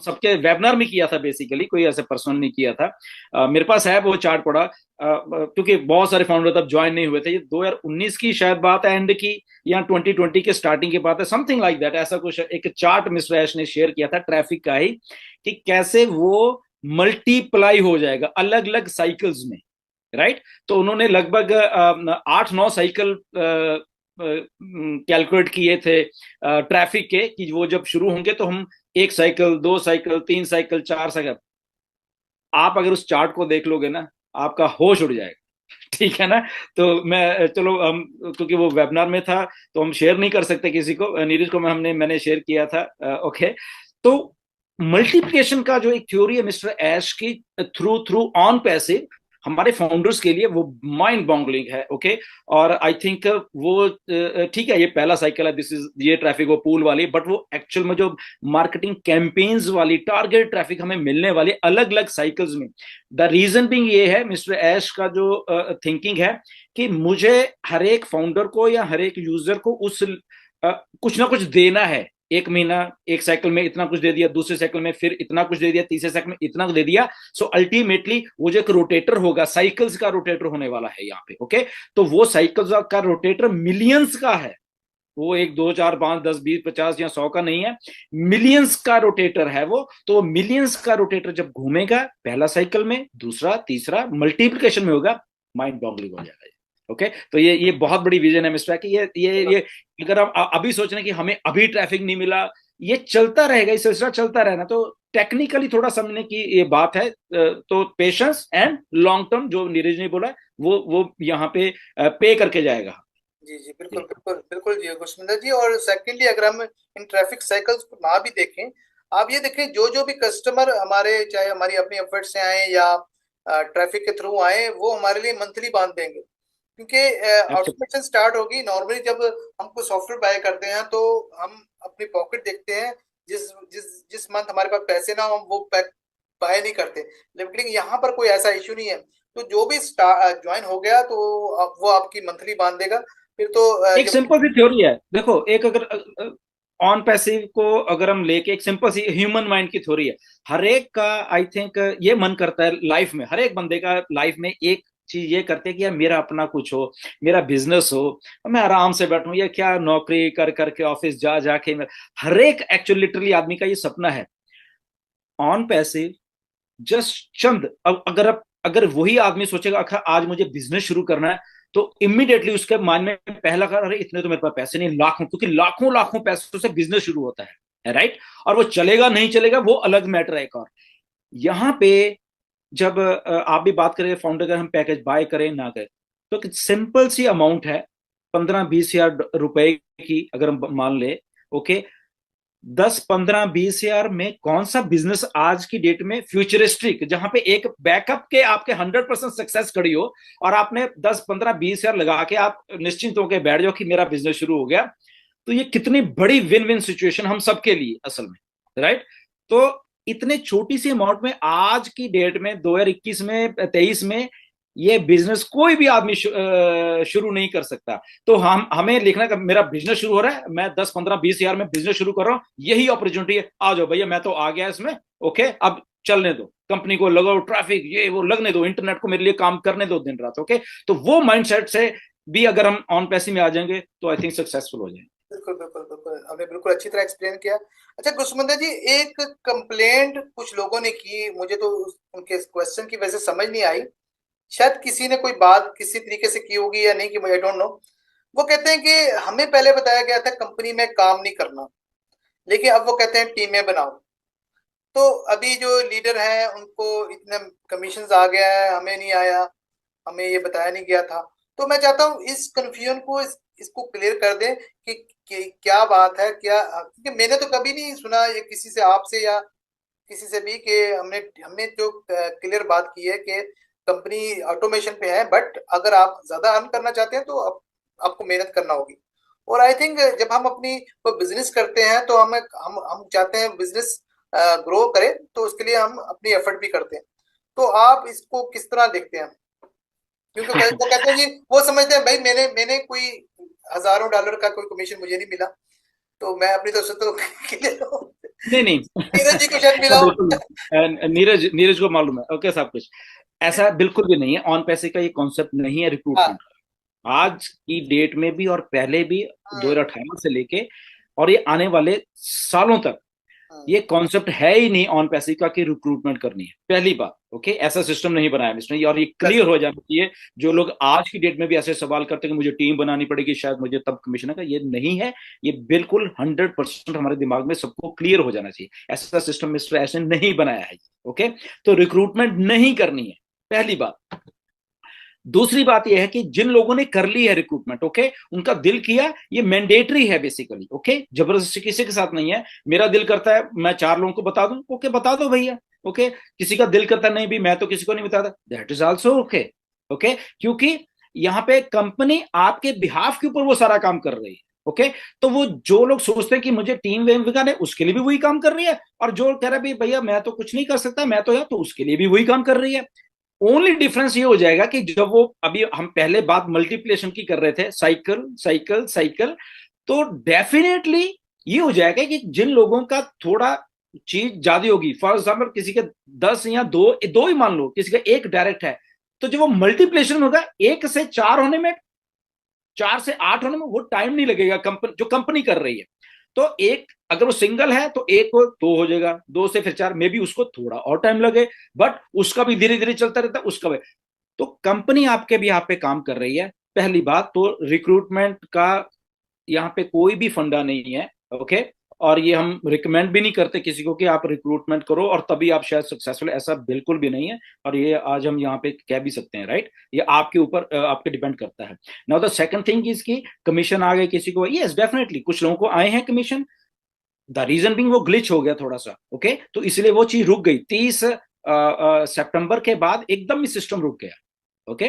सबके वेबिनार में किया था बेसिकली, कोई ऐसे पर्सनल नहीं किया था। मेरे पास है वो चार्ट पड़ा, क्योंकि बहुत सारे फाउंडर तब ज्वाइन नहीं हुए थे। ये 2019 की शायद बात है, एंड की, या 2020 के स्टार्टिंग की बात है, समथिंग लाइक दैट। ऐसा कुछ एक चार्ट मिस्टर ऐश ने शेयर किया था ट्रैफिक का ही, कि कैसे वो मल्टीप्लाई हो जाएगा अलग अलग साइकिल्स में, राइट। तो उन्होंने लगभग 8-9 साइकिल कैलकुलेट किए थे ट्रैफिक के, कि वो जब शुरू होंगे तो हम एक साइकिल, दो साइकिल, तीन साइकिल, चार साइकिल। आप अगर उस चार्ट को देख लोगे ना, आपका होश उड़ जाएगा। ठीक है ना। तो मैं, चलो हम, क्योंकि वो वेबिनार में था तो हम शेयर नहीं कर सकते किसी को, नीरज को मैंने शेयर किया था। ओके। तो मल्टीप्लिकेशन का जो एक थ्योरी है मिस्टर ऐश की, थ्रू थ्रू ऑन पैसिव, हमारे फाउंडर्स के लिए वो माइंड बॉगलिंग है। ओके। और आई थिंक वो ठीक है, ये पहला साइकिल है, दिस इज ये ट्रैफिक वो पूल वाली, बट वो एक्चुअल में जो मार्केटिंग कैंपेन्स वाली टारगेट ट्रैफिक हमें मिलने वाली अलग अलग साइकिल्स में। द रीजन बिंग ये है मिस्टर ऐश का जो थिंकिंग है, कि मुझे हर एक फाउंडर को या हर एक यूजर को उस कुछ ना कुछ देना है। एक महीना एक साइकिल में इतना कुछ दे दिया, दूसरे साइकिल में फिर इतना कुछ दे दिया, तीसरे साइकिल में इतना कुछ दे दिया। सो अल्टीमेटली वो जो एक रोटेटर होगा, साइकिल्स का रोटेटर होने वाला है यहाँ पे। ओके। तो वो साइकिल्स का रोटेटर मिलियंस का है। वो एक, दो, चार, पांच, 10, 20, 50 या 100 का नहीं है, मिलियंस का रोटेटर है वो। तो मिलियंस का रोटेटर जब घूमेगा पहला साइकिल में, दूसरा, तीसरा, मल्टीप्लिकेशन में होगा, माइंड बॉगलिंग हो जाएगा। ओके। तो ये बहुत बड़ी विजन है मिस्टर, कि ये अगर हम अभी सोच रहे हैं कि हमें अभी ट्रैफिक नहीं मिला, ये चलता रहेगा, ये सिलसिला चलता रहना। तो टेक्निकली थोड़ा समझने की ये बात है। तो पेशेंस एंड लॉन्ग टर्म, जो नीरज ने बोला, वो यहाँ पे पे करके जाएगा। जी जी, बिल्कुल बिल्कुल बिल्कुल जी गुरसुंदर जी। और सेकेंडली, अगर हम इन ट्रैफिक साइकिल्स को ना भी देखें, आप ये देखें, जो जो भी कस्टमर हमारे, चाहे हमारी अपनी एफर्ट से आए या ट्रैफिक के थ्रू आए, वो हमारे लिए मंथली बांध देंगे। क्योंकि ऑटोमेशन स्टार्ट होगी। नॉर्मली जब हम कोई सॉफ्टवेयर बाय करते हैं तो हम अपनी पॉकेट देखते हैं, जिस जिस जिस मंथ हमारे पास पैसे ना हो, हम वो बाय नहीं करते। लेकिन यहाँ पर कोई ऐसा इशू नहीं है। तो जो भी ज्वाइन हो गया तो वो आपकी मंथली बांध देगा। फिर तो एक जब सिंपल सी थ्योरी है, देखो, एक अगर ऑन पैसिव को अगर हम लेके, एक सिंपल सी ह्यूमन माइंड की थ्योरी है। हर एक का, आई थिंक, ये मन करता है लाइफ में, हर एक बंदे का लाइफ में एक चीज ये करते हैं कि यार मेरा अपना कुछ हो, मेरा बिजनेस हो, मैं आराम से बैठूं, या क्या नौकरी कर करके ऑफिस जा जाके हर एक एक्चुअली लिटरली आदमी का ये सपना है। ऑन पैसिव जस्ट चंद, अब अगर वही आदमी सोचेगा अच्छा आज मुझे बिजनेस शुरू करना है, तो इमीडिएटली उसके माइंड में पहला कर, अरे इतने तो मेरे पास पैसे नहीं, लाखों, क्योंकि लाखों लाखों पैसों से बिजनेस शुरू होता है, राइट। और वो चलेगा नहीं चलेगा वो अलग मैटर है एक और। यहाँ पे जब आप भी बात करें फाउंडर का, हम पैकेज बाय करें ना करें, तो सिंपल सी अमाउंट है, 15-20 हजार रुपए की अगर हम मान ले। ओके। 10-15-20 हजार में कौन सा बिजनेस आज की डेट में फ्यूचरिस्टिक, जहां पे एक बैकअप के आपके 100% सक्सेस खड़ी हो, और आपने 10-15-20 हजार लगा के आप निश्चिंत होकर बैठ जाओ कि मेरा बिजनेस शुरू हो गया। तो ये कितनी बड़ी विन विन सिचुएशन हम सबके लिए असल में, राइट। तो इतने छोटी सी अमाउंट में आज की डेट में 2021 में, 23 में, ये बिजनेस कोई भी आदमी शुरू नहीं कर सकता। तो हमें लिखना कि मेरा बिजनेस शुरू हो रहा है, मैं 10-15-20 हजार में बिजनेस शुरू कर रहा हूं, यही अपॉर्चुनिटी है, आ जाओ भैया, मैं तो आ गया इसमें। ओके, अब चलने दो, कंपनी को लगाओ ट्रैफिक, ये वो लगने दो, इंटरनेट को मेरे लिए काम करने दो दिन रात। ओके। तो वो माइंडसेट से भी अगर हम ऑन पैसे में आ जाएंगे तो आई थिंक सक्सेसफुल हो जाएंगे। बिल्कुल बिल्कुल बिल्कुल, आपने बिल्कुल अच्छी तरह एक्सप्लेन किया। अच्छा गुरसुंदर जी, एक कंप्लेंट कुछ लोगों ने की, मुझे तो उनके क्वेश्चन की वजह से समझ नहीं आई। शायद किसी ने कोई बात किसी तरीके से की होगी या नहीं की, मुझे डोंट नो। वो कहते हैं कि हमें पहले बताया गया था कंपनी में काम नहीं करना, लेकिन अब वो कहते हैं टीमें बनाओ। तो अभी जो लीडर हैं उनको इतने कमीशन आ गया है, हमें नहीं आया, हमें ये बताया नहीं गया था। तो मैं चाहता हूँ इस कंफ्यूजन को, इसको क्लियर कर दें कि क्या बात है, क्या, क्योंकि मैंने तो कभी नहीं सुना ये किसी से, आपसे या किसी से भी, कि हमने हमने जो क्लियर बात की है कि कंपनी ऑटोमेशन पे है, बट अगर आप ज्यादा अर्न करना चाहते हैं तो आपको मेहनत करना होगी। और आई थिंक जब हम अपनी कोई बिजनेस करते हैं तो हम चाहते हैं बिजनेस ग्रो करे, तो उसके लिए हम अपनी एफर्ट भी करते हैं। तो आप इसको किस तरह देखते हैं? क्योंकि वो कहते हैं कि वो समझते हैं भाई, मैंने मैंने कोई हजारों डॉलर का कोई कमीशन मुझे नहीं मिला, तो मैं अपनी तरफ से तो क्लियर हूँ। नहीं नहीं नीरज जी को शायद मिला ऐसा हो। बिल्कुल नीरज नीरज को मालूम है, ओके सब कुछ। ऐसा बिल्कुल भी नहीं है, ऑन पैसे का ये कॉन्सेप्ट नहीं है हाँ। रिक्रूटमेंट। आज की डेट में भी और पहले भी, हम्म। 2018 से लेके और ये आने वाले सालों तक हम्म। ये कॉन्सेप्ट है ही नहीं ऑन पैसे का कि रिक्रूटमेंट करनी है, पहली बात। ओके, ऐसा सिस्टम नहीं बनाया इसने, और ये क्लियर हो जाना चाहिए। जो लोग आज की डेट में भी ऐसे सवाल करते हैं कि मुझे टीम बनानी पड़ेगी शायद मुझे तब कमीशन है, ये नहीं है। ये बिल्कुल 100% हमारे दिमाग में सबको क्लियर हो जाना चाहिए, ऐसा सिस्टम मिस्टर ऐसे नहीं बनाया है। ओके, तो रिक्रूटमेंट नहीं करनी है, पहली बात। दूसरी बात यह है कि जिन लोगों ने कर ली है रिक्रूटमेंट, ओके, उनका दिल किया, ये मैंडेटरी है बेसिकली। ओके, जबरदस्ती किसी के साथ नहीं है। मेरा दिल करता है मैं 4 लोगों को बता दूं, ओके बता दो भैया। ओके, किसी का दिल करता नहीं भी मैं तो किसी को नहीं बताता, that is also okay. Okay, क्योंकि यहाँ पे कंपनी आपके बिहाफ के ऊपर वो सारा काम कर रही है। ओके, तो वो जो लोग सोचते हैं कि मुझे टीम वेम बिगाने, उसके लिए भी वही काम कर रही है, और जो कह रहा है भैया मैं तो कुछ नहीं कर सकता मैं तो, या तो उसके लिए भी वही काम कर रही है। ओनली डिफरेंस ये हो जाएगा कि जब वो, अभी हम पहले बात मल्टीप्लिकेशन की कर रहे थे, साइकिल साइकिल साइकिल, तो डेफिनेटली ये हो जाएगा कि जिन लोगों का थोड़ा चीज ज्यादा होगी, फॉर एग्जाम्पल किसी के 10 या दो दो ही मान लो, किसी का एक डायरेक्ट है, तो जब वो मल्टीप्लिकेशन होगा 1 से 4 होने में, 4 से 8 होने में वो टाइम नहीं लगेगा, कंपनी जो कंपनी कर रही है। तो एक अगर वो सिंगल है तो एक को 2 हो जाएगा, 2 से फिर 4, मे बी उसको थोड़ा और टाइम लगे, बट उसका भी धीरे धीरे चलता रहता है उसका भी। तो कंपनी आपके भी यहाँ पे काम कर रही है, पहली बात तो रिक्रूटमेंट का यहाँ पे कोई भी फंडा नहीं है। ओके, और ये हम रिकमेंड भी नहीं करते किसी को कि आप रिक्रूटमेंट करो और तभी आप शायद सक्सेसफुल, ऐसा बिल्कुल भी नहीं है। और ये आज हम यहाँ पे कह भी सकते हैं, राइट, ये आपके ऊपर आपके डिपेंड करता है। Now the second thing is की कमीशन आ गए किसी को, यस डेफिनेटली कुछ लोगों को आए हैं कमीशन। द रीजन बिंग वो ग्लिच हो गया थोड़ा सा, ओके, तो इसलिए वो चीज रुक गई। 30 सितंबर के बाद एकदम ही सिस्टम रुक गया। ओके,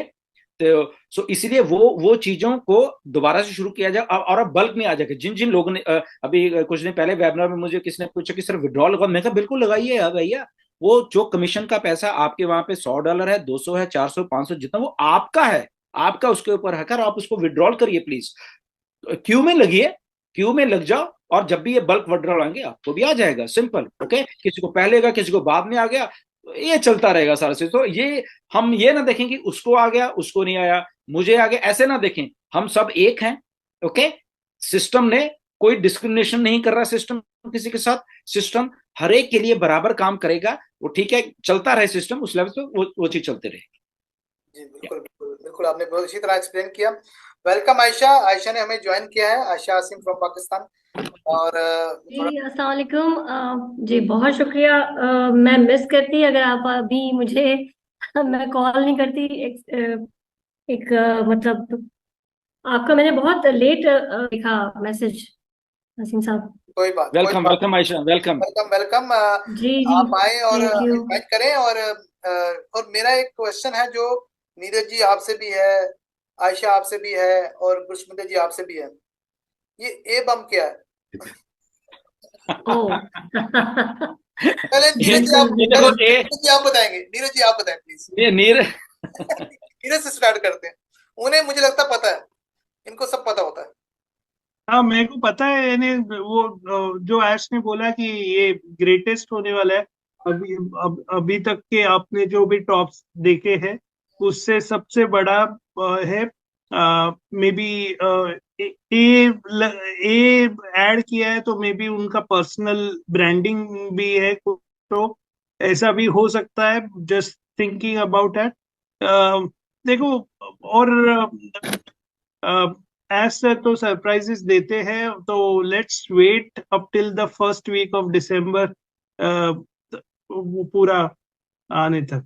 तो सो इसलिए वो चीजों को दोबारा से शुरू किया जाए, और अब बल्क में आ जाएगा। जिन जिन लोगों ने अभी कुछ दिन पहले वेबिनार में मुझे किसी ने पूछा कि सर विड्रॉल लगा, मैं कहा बिल्कुल लगाइए यार भैया। वो जो कमीशन का पैसा आपके वहां पे $100 है, 200 है, 400, 500, जितना वो आपका है, आपका उसके ऊपर है, कर आप उसको विड्रॉल करिए प्लीज। क्यू में लगिए, क्यू में लग जाओ, और जब भी ये बल्क विड्रॉल आएंगे आपको भी आ जाएगा, सिंपल। ओके, किसी को पहले का किसी को बाद में आ गया, ये चलता रहेगा सारा चीज। तो ये हम ये ना देखें कि उसको आ गया उसको नहीं आया, मुझे आ गया, ऐसे ना देखें। हम सब एक हैं। ओके, सिस्टम ने कोई डिस्क्रिमिनेशन नहीं कर रहा, सिस्टम किसी के साथ, सिस्टम हर एक के लिए बराबर काम करेगा। वो ठीक है, चलता रहे सिस्टम उस लेवल पे, वो चीज चलते रहेगी। जी बिल्कुल बिल्कुल बिल्कुल, आपने बहुत अच्छी तरह एक्सप्लेन किया। वेलकम आयशा। आयशा ने हमें ज्वाइन किया है, आयशा आसिम फ्रॉम पाकिस्तान। और थोड़ा जी अस्सलाम वालेकुम। जी बहुत शुक्रिया। मैं मिस करती अगर आप अभी मुझे मैं कॉल नहीं करती। मतलब आपका मैंने बहुत लेट देखा मैसेज, हसीन साहब। कोई वेलकम बात welcome Ayesha, welcome. Welcome welcome. जी जी, आप आए और थैंक यू। इनवाइट करें। और मेरा एक क्वेश्चन है जो नीरज जी आपसे भी है, आयशा आपसे भी है, और गुरशमिता जी आपसे भी है। ये ए बम क्या है? ओ पहले नीरज जी बिल्कुल आप, ये पहले देखो ए, नीरज जी आप बताएंगे, नीरज जी आप बताएं प्लीज। ये नीर नीरज से स्टार्ट करते हैं। उन्हें मुझे लगता पता है, इनको सब पता होता है। हाँ मेरे को पता है, यानी वो जो ऐश ने बोला कि ये ग्रेटेस्ट होने वाला है। अभी तक के आपने जो भी टॉप्स देखे हैं उससे सबसे बड़ा है। May be A A add किया है तो मे बी उनका पर्सनल ब्रांडिंग भी है, तो ऐसा भी हो सकता है। Just thinking about it. देखो, और ऐसे तो सरप्राइजेस देते हैं, तो let's wait up till the first week of December, वो पूरा आने तक,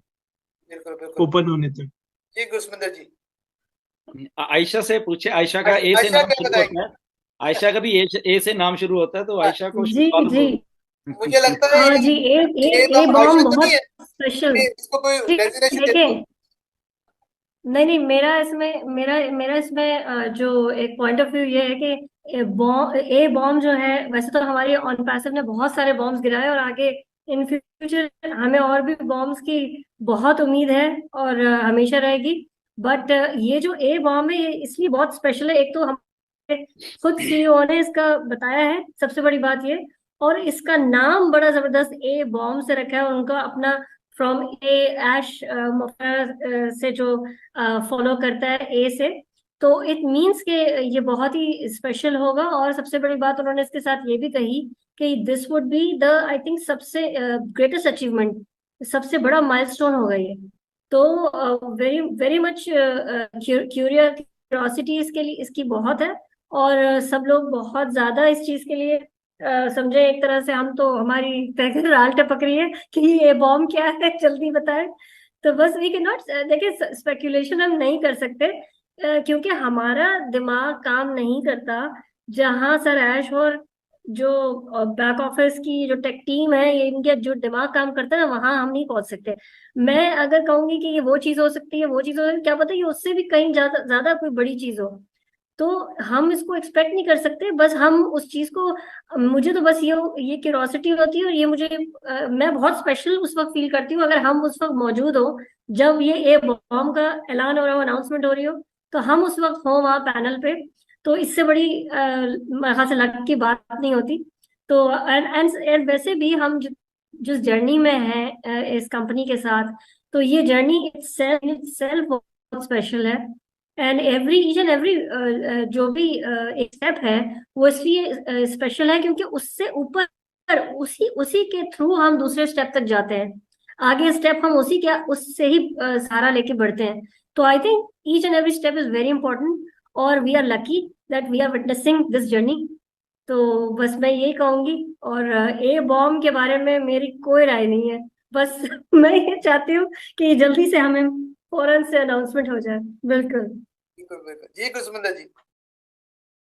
बिल्कुल बिल्कुल। ओपन होने तक। जी गुरशमिंदर जी। आयशा से पूछे, आयशा का ए से आयशा नाम क्या शुरू बताएंगे? होता है, आयशा का भी ए से नाम शुरू होता है, तो आयशा को जी मालूम जी, होगा। मुझे लगता है हाँ जी, ए ए ये ए बम बॉम्ब आयशा तो नहीं बहुत है, स्पेशल। इसको कोई जी डेजिग्नेशन दे दो। देखें, नहीं नहीं, मेरा मेरा इसमें जो एक पॉइंट ऑफ व्यू ये है कि ए बॉम्ब जो है, वैसे तो हमारी ऑन पैसिव ने बहुत सारे बॉम्ब्स गिराए और आगे इन फ्यूचर हमें और भी बॉम्ब्स की बहुत उम्मीद है और हमेशा रहेगी। बट ये जो ए बॉम्ब है ये इसलिए बहुत स्पेशल है, एक तो हम खुद सीईओ ने इसका बताया है, सबसे बड़ी बात ये। और इसका नाम बड़ा जबरदस्त ए बॉम्ब से रखा है, और उनका अपना फ्रॉम ए ऐश से जो फॉलो करता है ए से, तो इट मीन्स के ये बहुत ही स्पेशल होगा। और सबसे बड़ी बात उन्होंने इसके साथ ये भी कही कि this would be the, I think, सबसे ग्रेटेस्ट अचीवमेंट, सबसे बड़ा माइलस्टोन होगा ये। तो वेरी वेरी मच क्यूरियोसिटी इसके लिए इसकी बहुत है, और सब लोग बहुत ज्यादा इस चीज के लिए समझे। एक तरह से हम तो, हमारी राल टपक रही है कि ये बॉम्ब क्या है, जल्दी बताएं। तो बस वी कैन नॉट, देखिए स्पेक्यूलेशन हम नहीं कर सकते, क्योंकि हमारा दिमाग काम नहीं करता जहां सर ऐश और जो बैक ऑफिस की जो टेक टीम है, ये इनके जो दिमाग काम करता है ना, वहां हम नहीं पहुंच सकते। मैं अगर कहूंगी कि ये वो चीज हो सकती है, वो चीज हो सकती है, क्या पता ये उससे भी कहीं ज्यादा ज्यादा कोई बड़ी चीज हो। तो हम इसको एक्सपेक्ट नहीं कर सकते, बस हम उस चीज को, मुझे तो बस ये क्यूरोसिटी होती है, और ये मुझे मैं बहुत स्पेशल उस वक्त फील करती हूँ अगर हम उस वक्त मौजूद हो, जब ये ए बॉम्ब का ऐलान हो रहा हो, अनाउंसमेंट हो रही हो, तो हम उस वक्त हो वहाँ पैनल पे। तो इससे बड़ी मेरे ख्याल से लक की बात नहीं होती। तो एंड वैसे भी हम जिस जर्नी में हैं इस कंपनी के साथ, तो ये जर्नी इटसेल्फ बहुत स्पेशल है। एंड ईच एंड एवरी जो भी एक स्टेप है, वो इसलिए स्पेशल है क्योंकि उससे ऊपर, उसी उसी के थ्रू हम दूसरे स्टेप तक जाते हैं। आगे स्टेप हम उससे ही सहारा लेके बढ़ते हैं। तो I think each and every step is very important, और we are lucky that we are witnessing this journey. तो बस मैं यही कहूंगी, और ए बॉम्ब के बारे में मेरी कोई राय नहीं है। बस मैं ये चाहती हूँ कि जल्दी से हमें फौरन से अनाउंसमेंट हो जाए। बिल्कुल। बिल्कुल बिल्कुल जी, कुसुमिंदर जी।